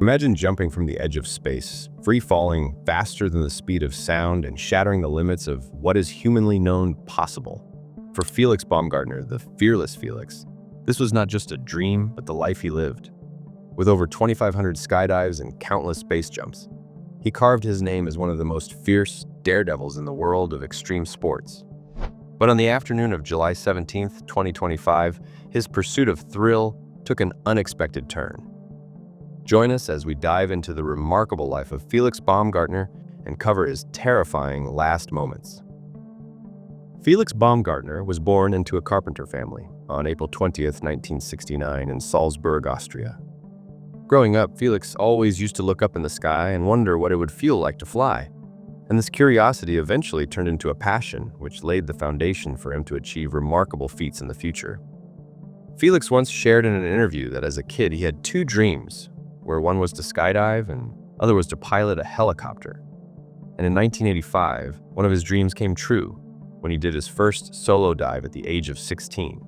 Imagine jumping from the edge of space, free-falling faster than the speed of sound and shattering the limits of what is humanly known possible. For Felix Baumgartner, the fearless Felix, this was not just a dream, but the life he lived. With over 2,500 skydives and countless base jumps, he carved his name as one of the most fierce daredevils in the world of extreme sports. But on the afternoon of July 17, 2025, his pursuit of thrill took an unexpected turn. Join us as we dive into the remarkable life of Felix Baumgartner and cover his terrifying last moments. Felix Baumgartner was born into a carpenter family on April 20, 1969 in Salzburg, Austria. Growing up, Felix always used to look up in the sky and wonder what it would feel like to fly. And this curiosity eventually turned into a passion, which laid the foundation for him to achieve remarkable feats in the future. Felix once shared in an interview that as a kid he had two dreams, where one was to skydive and other was to pilot a helicopter. And in 1985, one of his dreams came true when he did his first solo dive at the age of 16.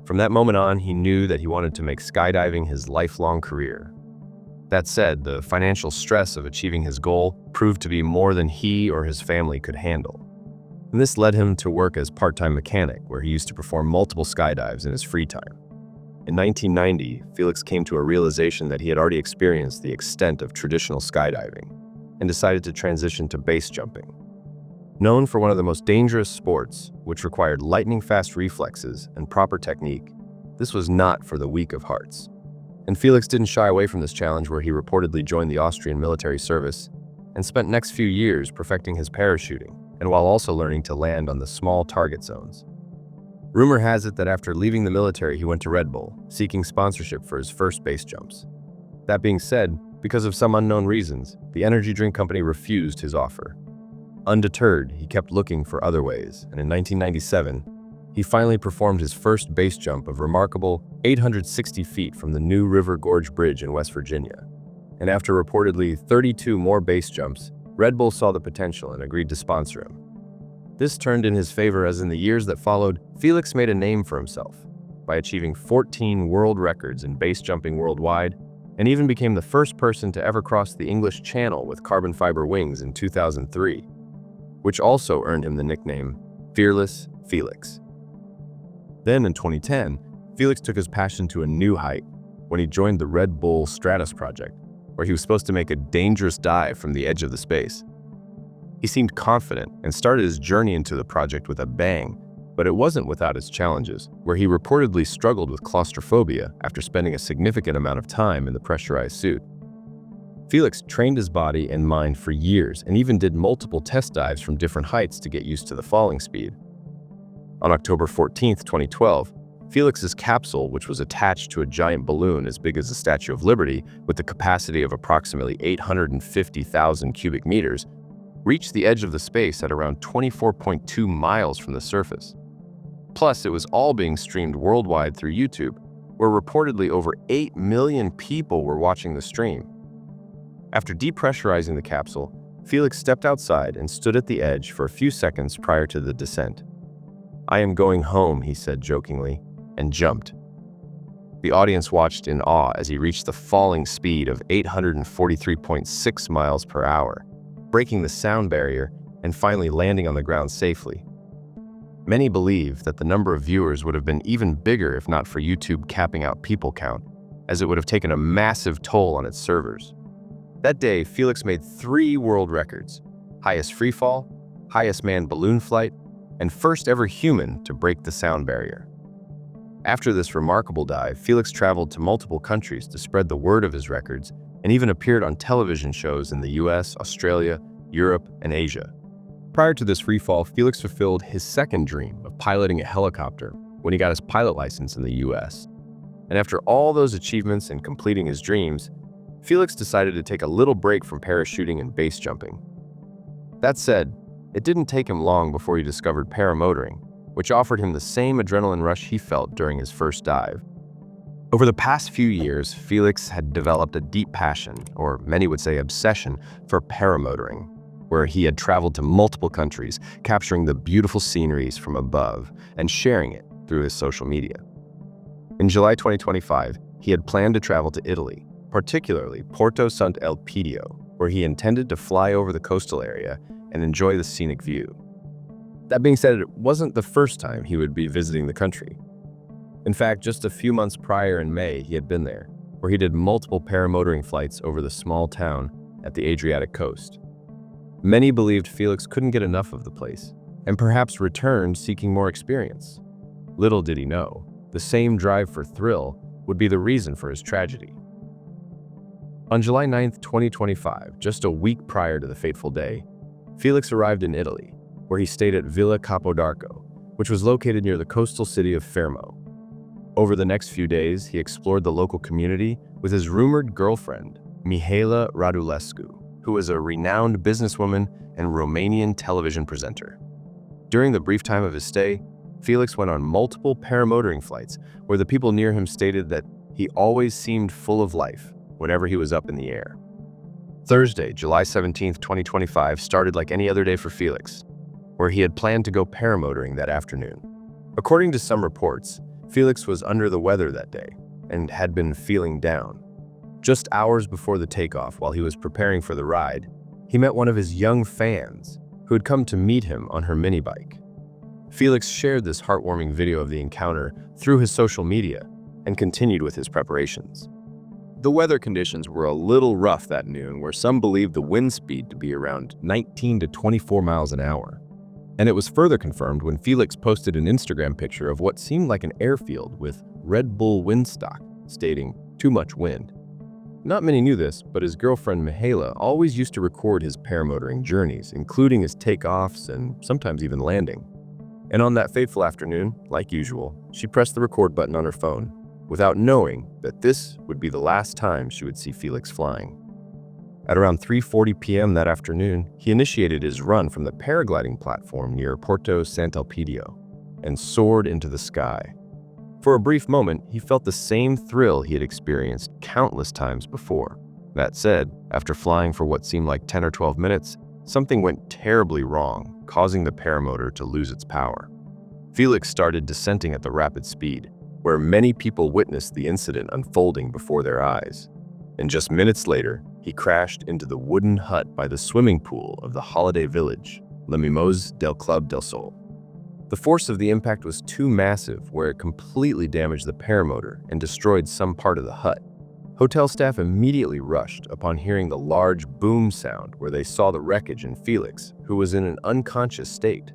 From that moment on, he knew that he wanted to make skydiving his lifelong career. That said, the financial stress of achieving his goal proved to be more than he or his family could handle. And this led him to work as part-time mechanic, where he used to perform multiple skydives in his free time. In 1990, Felix came to a realization that he had already experienced the extent of traditional skydiving and decided to transition to base jumping. Known for one of the most dangerous sports, which required lightning-fast reflexes and proper technique, this was not for the weak of hearts. And Felix didn't shy away from this challenge, where he reportedly joined the Austrian military service and spent next few years perfecting his parachuting, and while also learning to land on the small target zones. Rumor has it that after leaving the military, he went to Red Bull, seeking sponsorship for his first base jumps. That being said, because of some unknown reasons, the energy drink company refused his offer. Undeterred, he kept looking for other ways, and in 1997, he finally performed his first base jump of remarkable 860 feet from the New River Gorge Bridge in West Virginia. And after reportedly 32 more base jumps, Red Bull saw the potential and agreed to sponsor him. This turned in his favor, as in the years that followed, Felix made a name for himself by achieving 14 world records in base jumping worldwide, and even became the first person to ever cross the English Channel with carbon fiber wings in 2003, which also earned him the nickname Fearless Felix. Then in 2010, Felix took his passion to a new height when he joined the Bull Stratos project, where he was supposed to make a dangerous dive from the edge of the space. He seemed confident and started his journey into the project with a bang, but it wasn't without its challenges, where he reportedly struggled with claustrophobia after spending a significant amount of time in the pressurized suit. Felix trained his body and mind for years and even did multiple test dives from different heights to get used to the falling speed. On October 14, 2012, Felix's capsule, which was attached to a giant balloon as big as the Statue of Liberty with the capacity of approximately 850,000 cubic meters, reached the edge of the space at around 24.2 miles from the surface. Plus, it was all being streamed worldwide through YouTube, where reportedly over 8 million people were watching the stream. After depressurizing the capsule, Felix stepped outside and stood at the edge for a few seconds prior to the descent. "I am going home," he said jokingly, and jumped. The audience watched in awe as he reached the falling speed of 843.6 miles per hour, breaking the sound barrier and finally landing on the ground safely. Many believe that the number of viewers would have been even bigger if not for YouTube capping out people count, as it would have taken a massive toll on its servers. That day, Felix made 3 world records: highest freefall, highest manned balloon flight, and first ever human to break the sound barrier. After this remarkable dive, Felix traveled to multiple countries to spread the word of his records and even appeared on television shows in the US, Australia, Europe, and Asia. Prior to this freefall, Felix fulfilled his second dream of piloting a helicopter when he got his pilot license in the US. And after all those achievements and completing his dreams, Felix decided to take a little break from parachuting and base jumping. That said, it didn't take him long before he discovered paramotoring, which offered him the same adrenaline rush he felt during his first dive. Over the past few years, Felix had developed a deep passion, or many would say obsession, for paramotoring, where he had traveled to multiple countries, capturing the beautiful sceneries from above and sharing it through his social media. In July 2025, he had planned to travel to Italy, particularly Porto Sant Elpidio, where he intended to fly over the coastal area and enjoy the scenic view. That being said, it wasn't the first time he would be visiting the country. In fact, just a few months prior in May, he had been there, where he did multiple paramotoring flights over the small town at the Adriatic coast. Many believed Felix couldn't get enough of the place, and perhaps returned seeking more experience. Little did he know, the same drive for thrill would be the reason for his tragedy. On July 9, 2025, just a week prior to the fateful day, Felix arrived in Italy, where he stayed at Villa Capodarco, which was located near the coastal city of Fermo. Over the next few days, he explored the local community with his rumored girlfriend, Mihaela Radulescu, who was a renowned businesswoman and Romanian television presenter. During the brief time of his stay, Felix went on multiple paramotoring flights where the people near him stated that he always seemed full of life whenever he was up in the air. Thursday, July 17, 2025 started like any other day for Felix, where he had planned to go paramotoring that afternoon. According to some reports, Felix was under the weather that day and had been feeling down. Just hours before the takeoff, while he was preparing for the ride, he met one of his young fans who had come to meet him on her mini bike. Felix shared this heartwarming video of the encounter through his social media and continued with his preparations. The weather conditions were a little rough that noon, where some believed the wind speed to be around 19 to 24 miles an hour. And it was further confirmed when Felix posted an Instagram picture of what seemed like an airfield with Red Bull windstock, stating, "Too much wind." Not many knew this, but his girlfriend Mihaela always used to record his paramotoring journeys, including his takeoffs and sometimes even landing. And on that fateful afternoon, like usual, she pressed the record button on her phone, without knowing that this would be the last time she would see Felix flying. At around 3:40 p.m. that afternoon, he initiated his run from the paragliding platform near Porto Sant Elpidio and soared into the sky. For a brief moment, he felt the same thrill he had experienced countless times before. That said, after flying for what seemed like 10 or 12 minutes, something went terribly wrong, causing the paramotor to lose its power. Felix started descending at the rapid speed, where many people witnessed the incident unfolding before their eyes. And just minutes later, he crashed into the wooden hut by the swimming pool of the holiday village, Le Mimose del Club del Sol. The force of the impact was too massive, where it completely damaged the paramotor and destroyed some part of the hut. Hotel staff immediately rushed upon hearing the large boom sound, where they saw the wreckage and Felix, who was in an unconscious state.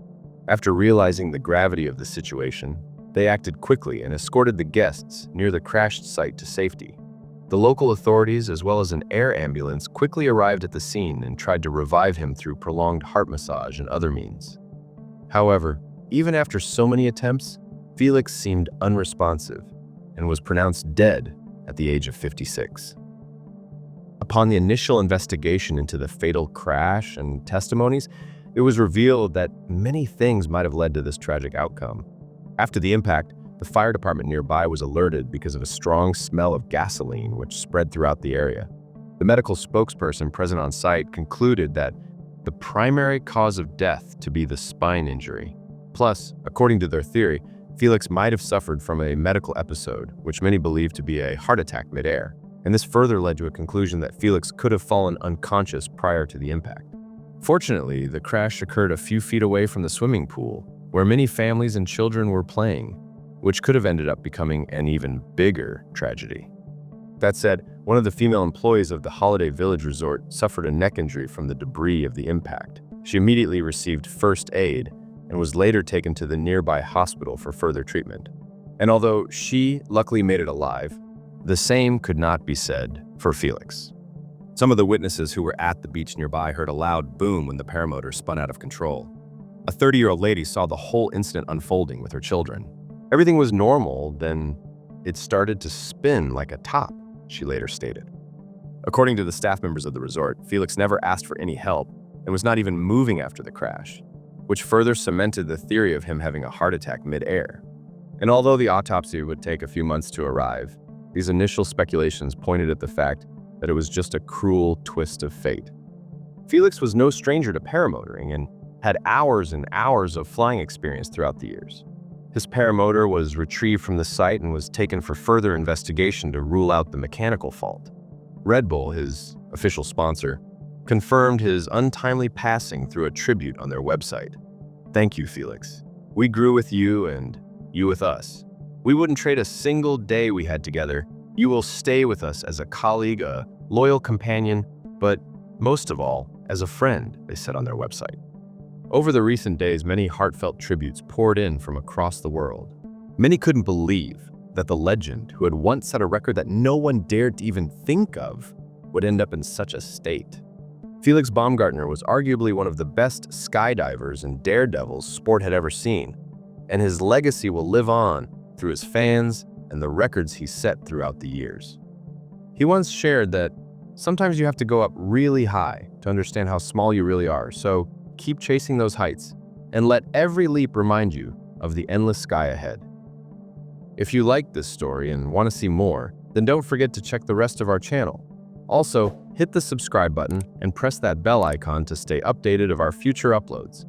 After realizing the gravity of the situation, they acted quickly and escorted the guests near the crashed site to safety. The local authorities, as well as an air ambulance, quickly arrived at the scene and tried to revive him through prolonged heart massage and other means. However, even after so many attempts, Felix seemed unresponsive and was pronounced dead at the age of 56. Upon the initial investigation into the fatal crash and testimonies, it was revealed that many things might have led to this tragic outcome. After the impact, the fire department nearby was alerted because of a strong smell of gasoline which spread throughout the area. The medical spokesperson present on site concluded that the primary cause of death to be the spine injury. Plus, according to their theory, Felix might have suffered from a medical episode, which many believe to be a heart attack midair, and this further led to a conclusion that Felix could have fallen unconscious prior to the impact. Fortunately, the crash occurred a few feet away from the swimming pool, where many families and children were playing, which could have ended up becoming an even bigger tragedy. That said, one of the female employees of the Holiday Village Resort suffered a neck injury from the debris of the impact. She immediately received first aid and was later taken to the nearby hospital for further treatment. And although she luckily made it alive, the same could not be said for Felix. Some of the witnesses who were at the beach nearby heard a loud boom when the paramotor spun out of control. A 30-year-old lady saw the whole incident unfolding with her children. Everything was normal, then it started to spin like a top, she later stated. According to the staff members of the resort, Felix never asked for any help and was not even moving after the crash, which further cemented the theory of him having a heart attack mid-air. And although the autopsy would take a few months to arrive, these initial speculations pointed at the fact that it was just a cruel twist of fate. Felix was no stranger to paramotoring and had hours and hours of flying experience throughout the years. His paramotor was retrieved from the site and was taken for further investigation to rule out the mechanical fault. Red Bull, his official sponsor, confirmed his untimely passing through a tribute on their website. Thank you, Felix. We grew with you and you with us. We wouldn't trade a single day we had together. You will stay with us as a colleague, a loyal companion, but most of all, as a friend, they said on their website. Over the recent days, many heartfelt tributes poured in from across the world. Many couldn't believe that the legend, who had once set a record that no one dared to even think of, would end up in such a state. Felix Baumgartner was arguably one of the best skydivers and daredevils sport had ever seen, and his legacy will live on through his fans and the records he set throughout the years. He once shared that sometimes you have to go up really high to understand how small you really are, so keep chasing those heights and let every leap remind you of the endless sky ahead. If you like this story and want to see more, then don't forget to check the rest of our channel. Also, hit the subscribe button and press that bell icon to stay updated of our future uploads.